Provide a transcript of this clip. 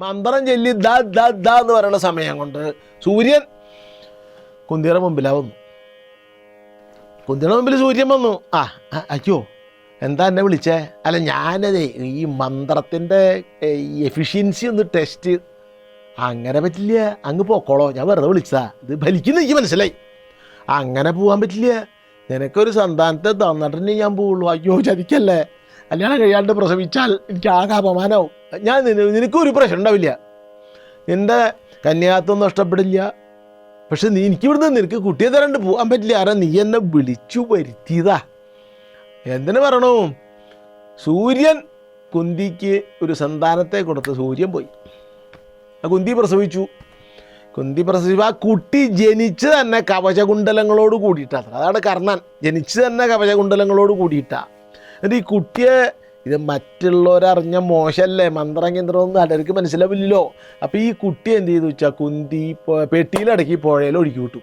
മന്ത്രം ചൊല്ലി ദാ ദാ ദാ എന്ന് പറയുന്ന സമയം കൊണ്ട് സൂര്യൻ കുന്തിയുടെ മുമ്പിലാണ് വന്നു. കുന്തിയുടെ മുമ്പിൽ സൂര്യൻ വന്നു. അയ്യോ എന്താ എന്നെ വിളിച്ചേ? അല്ല ഞാനതേ ഈ മന്ത്രത്തിൻ്റെ എഫിഷ്യൻസി ഒന്ന് ടെസ്റ്റ്. അങ്ങനെ പറ്റില്ല, അങ്ങ് പോക്കോളോ, ഞാൻ വെറുതെ വിളിച്ചതാ, ഇത് ഫലിക്കുന്ന എനിക്ക് മനസ്സിലായി. അങ്ങനെ പോകാൻ പറ്റില്ല, നിനക്കൊരു സന്താനത്തെ തന്നിട്ടുണ്ടെങ്കിൽ ഞാൻ പോവുള്ളൂ. അയ്യോ ചതിക്കല്ലേ, കല്യാണം കഴിയാണ്ട് പ്രസവിച്ചാൽ എനിക്ക് ആകെ അപമാനമാവും. ഞാൻ നിനക്കൊരു പ്രശ്നം ഉണ്ടാവില്ല, നിൻ്റെ കന്യാത്വം നഷ്ടപ്പെടില്ല. പക്ഷെ എനിക്കിവിടുന്ന് നിനക്ക് കുട്ടിയെ തരാണ്ട് പോകാൻ പറ്റില്ല. ആരാ നീ എന്നെ വിളിച്ചു വരുത്തിയതാ. എന്തിനു പറയണു? സൂര്യൻ കുന്തിക്ക് ഒരു സന്താനത്തെ കൊടുത്ത് സൂര്യൻ പോയി. ആ കുന്തി പ്രസവിച്ചു. ആ കുട്ടി ജനിച്ച് തന്നെ കവചകുണ്ടലങ്ങളോട് കൂടിയിട്ടാണ്. അതാണ് കർണൻ. ജനിച്ച് തന്നെ കവചകുണ്ടലങ്ങളോട് കൂടിയിട്ടാണ്. എന്നിട്ട് ഈ കുട്ടിയെ, ഇത് മറ്റുള്ളവരറിഞ്ഞ മോശമല്ലേ, മന്ത്രകേന്ദ്രമൊന്നും അവർക്ക് മനസ്സിലാവില്ലല്ലോ. അപ്പോൾ ഈ കുട്ടി എന്ത് ചെയ്തു വെച്ചാൽ കുന്തി പെട്ടിയിലടക്കി പുഴയിൽ ഒഴുക്കി വിട്ടു.